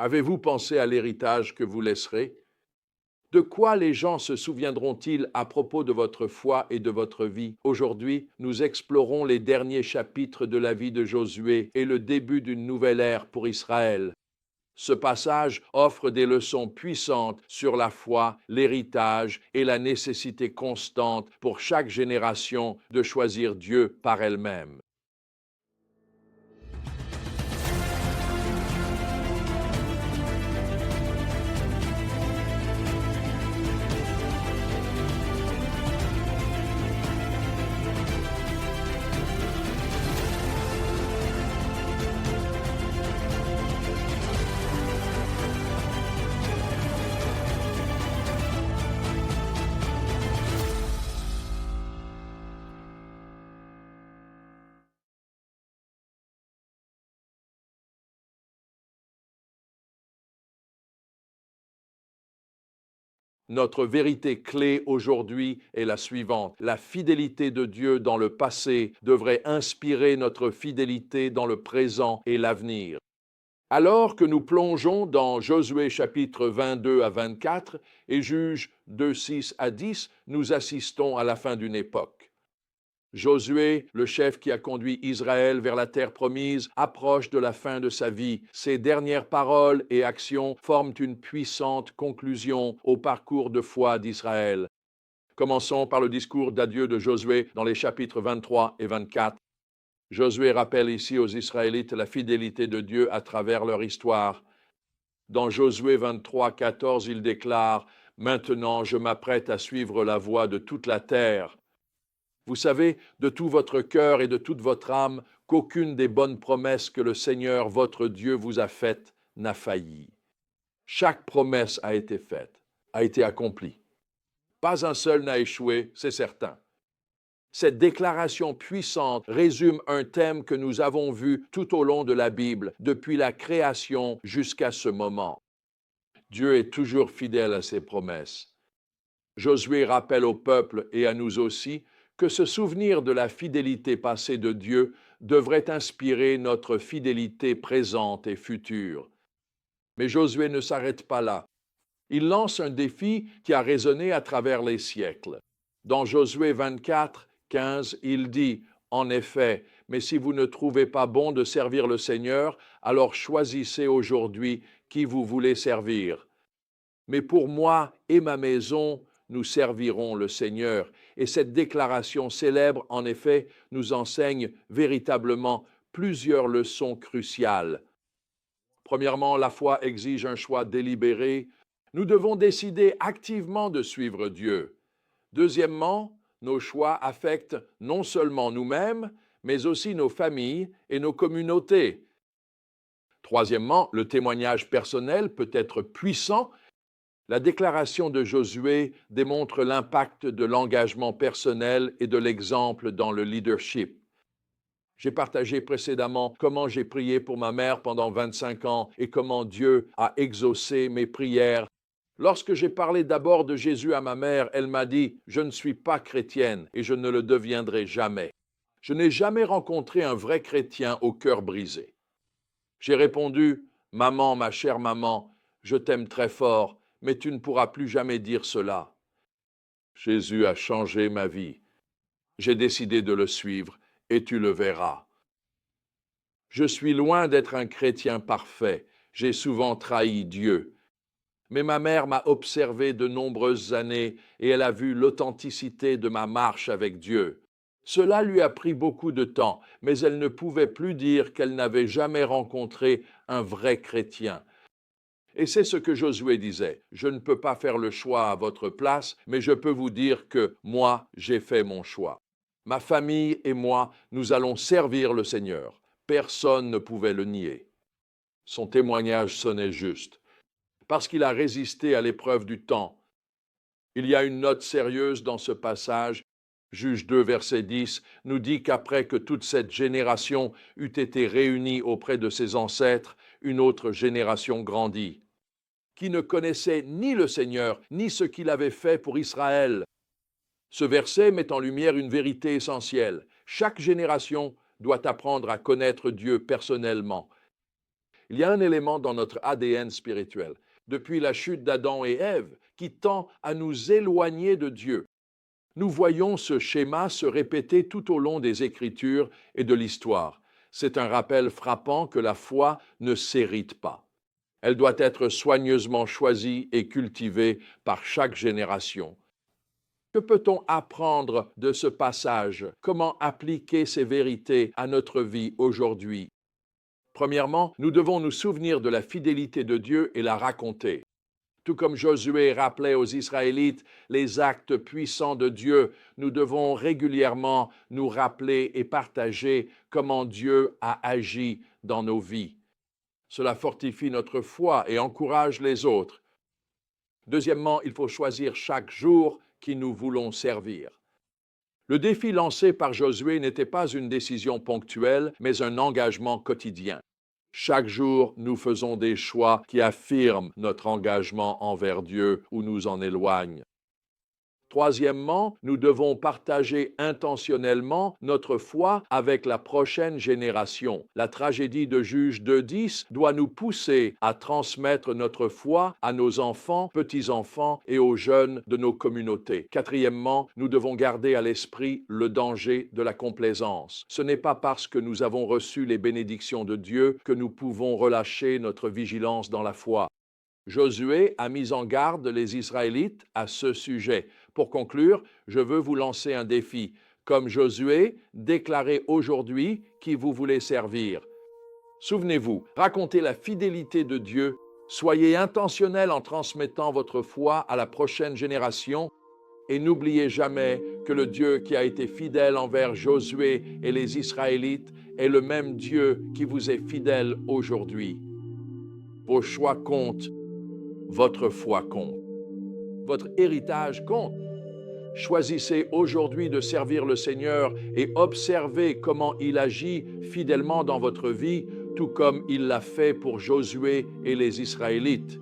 Avez-vous pensé à l'héritage que vous laisserez? De quoi les gens se souviendront-ils à propos de votre foi et de votre vie? Aujourd'hui, nous explorons les derniers chapitres de la vie de Josué et le début d'une nouvelle ère pour Israël. Ce passage offre des leçons puissantes sur la foi, l'héritage et la nécessité constante pour chaque génération de choisir Dieu par elle-même. Notre vérité clé aujourd'hui est la suivante. La fidélité de Dieu dans le passé devrait inspirer notre fidélité dans le présent et l'avenir. Alors que nous plongeons dans Josué chapitre 22 à 24 et Juges 2, 6 à 10, nous assistons à la fin d'une époque. Josué, le chef qui a conduit Israël vers la terre promise, approche de la fin de sa vie. Ses dernières paroles et actions forment une puissante conclusion au parcours de foi d'Israël. Commençons par le discours d'adieu de Josué dans les chapitres 23 et 24. Josué rappelle ici aux Israélites la fidélité de Dieu à travers leur histoire. Dans Josué 23, 14, il déclare « Maintenant je m'apprête à suivre la voie de toute la terre. » Vous savez de tout votre cœur et de toute votre âme qu'aucune des bonnes promesses que le Seigneur votre Dieu vous a faites n'a failli. Chaque promesse a été faite, a été accomplie. Pas un seul n'a échoué, c'est certain. Cette déclaration puissante résume un thème que nous avons vu tout au long de la Bible, depuis la création jusqu'à ce moment. Dieu est toujours fidèle à ses promesses. Josué rappelle au peuple et à nous aussi que ce souvenir de la fidélité passée de Dieu devrait inspirer notre fidélité présente et future. Mais Josué ne s'arrête pas là. Il lance un défi qui a résonné à travers les siècles. Dans Josué 24, 15, il dit « En effet, mais si vous ne trouvez pas bon de servir le Seigneur, alors choisissez aujourd'hui qui vous voulez servir. Mais pour moi et ma maison, nous servirons le Seigneur. » Et cette déclaration célèbre, en effet, nous enseigne véritablement plusieurs leçons cruciales. Premièrement, la foi exige un choix délibéré. Nous devons décider activement de suivre Dieu. Deuxièmement, nos choix affectent non seulement nous-mêmes, mais aussi nos familles et nos communautés. Troisièmement, le témoignage personnel peut être puissant. La déclaration de Josué démontre l'impact de l'engagement personnel et de l'exemple dans le leadership. J'ai partagé précédemment comment j'ai prié pour ma mère pendant 25 ans et comment Dieu a exaucé mes prières. Lorsque j'ai parlé d'abord de Jésus à ma mère, elle m'a dit « Je ne suis pas chrétienne et je ne le deviendrai jamais. Je n'ai jamais rencontré un vrai chrétien au cœur brisé. » J'ai répondu « Maman, ma chère maman, je t'aime très fort, mais tu ne pourras plus jamais dire cela. » Jésus a changé ma vie. J'ai décidé de le suivre et tu le verras. Je suis loin d'être un chrétien parfait. J'ai souvent trahi Dieu. Mais ma mère m'a observé de nombreuses années et elle a vu l'authenticité de ma marche avec Dieu. Cela lui a pris beaucoup de temps, mais elle ne pouvait plus dire qu'elle n'avait jamais rencontré un vrai chrétien. Et c'est ce que Josué disait. Je ne peux pas faire le choix à votre place, mais je peux vous dire que moi, j'ai fait mon choix. Ma famille et moi, nous allons servir le Seigneur. Personne ne pouvait le nier. Son témoignage sonnait juste, parce qu'il a résisté à l'épreuve du temps. Il y a une note sérieuse dans ce passage. Juge 2, verset 10, nous dit qu'après que toute cette génération eut été réunie auprès de ses ancêtres, une autre génération grandit, qui ne connaissait ni le Seigneur, ni ce qu'il avait fait pour Israël. Ce verset met en lumière une vérité essentielle. Chaque génération doit apprendre à connaître Dieu personnellement. Il y a un élément dans notre ADN spirituel, depuis la chute d'Adam et Ève, qui tend à nous éloigner de Dieu. Nous voyons ce schéma se répéter tout au long des Écritures et de l'histoire. C'est un rappel frappant que la foi ne s'hérite pas. Elle doit être soigneusement choisie et cultivée par chaque génération. Que peut-on apprendre de ce passage? Comment appliquer ces vérités à notre vie aujourd'hui? Premièrement, nous devons nous souvenir de la fidélité de Dieu et la raconter. Tout comme Josué rappelait aux Israélites les actes puissants de Dieu, nous devons régulièrement nous rappeler et partager comment Dieu a agi dans nos vies. Cela fortifie notre foi et encourage les autres. Deuxièmement, il faut choisir chaque jour qui nous voulons servir. Le défi lancé par Josué n'était pas une décision ponctuelle, mais un engagement quotidien. Chaque jour, nous faisons des choix qui affirment notre engagement envers Dieu ou nous en éloignent. Troisièmement, nous devons partager intentionnellement notre foi avec la prochaine génération. La tragédie de Juge 2:10 doit nous pousser à transmettre notre foi à nos enfants, petits-enfants et aux jeunes de nos communautés. Quatrièmement, nous devons garder à l'esprit le danger de la complaisance. Ce n'est pas parce que nous avons reçu les bénédictions de Dieu que nous pouvons relâcher notre vigilance dans la foi. Josué a mis en garde les Israélites à ce sujet. Pour conclure, je veux vous lancer un défi. Comme Josué, déclarez aujourd'hui qui vous voulez servir. Souvenez-vous, racontez la fidélité de Dieu, soyez intentionnel en transmettant votre foi à la prochaine génération et n'oubliez jamais que le Dieu qui a été fidèle envers Josué et les Israélites est le même Dieu qui vous est fidèle aujourd'hui. Vos choix comptent. Votre foi compte. Votre héritage compte. Choisissez aujourd'hui de servir le Seigneur et observez comment il agit fidèlement dans votre vie, tout comme il l'a fait pour Josué et les Israélites.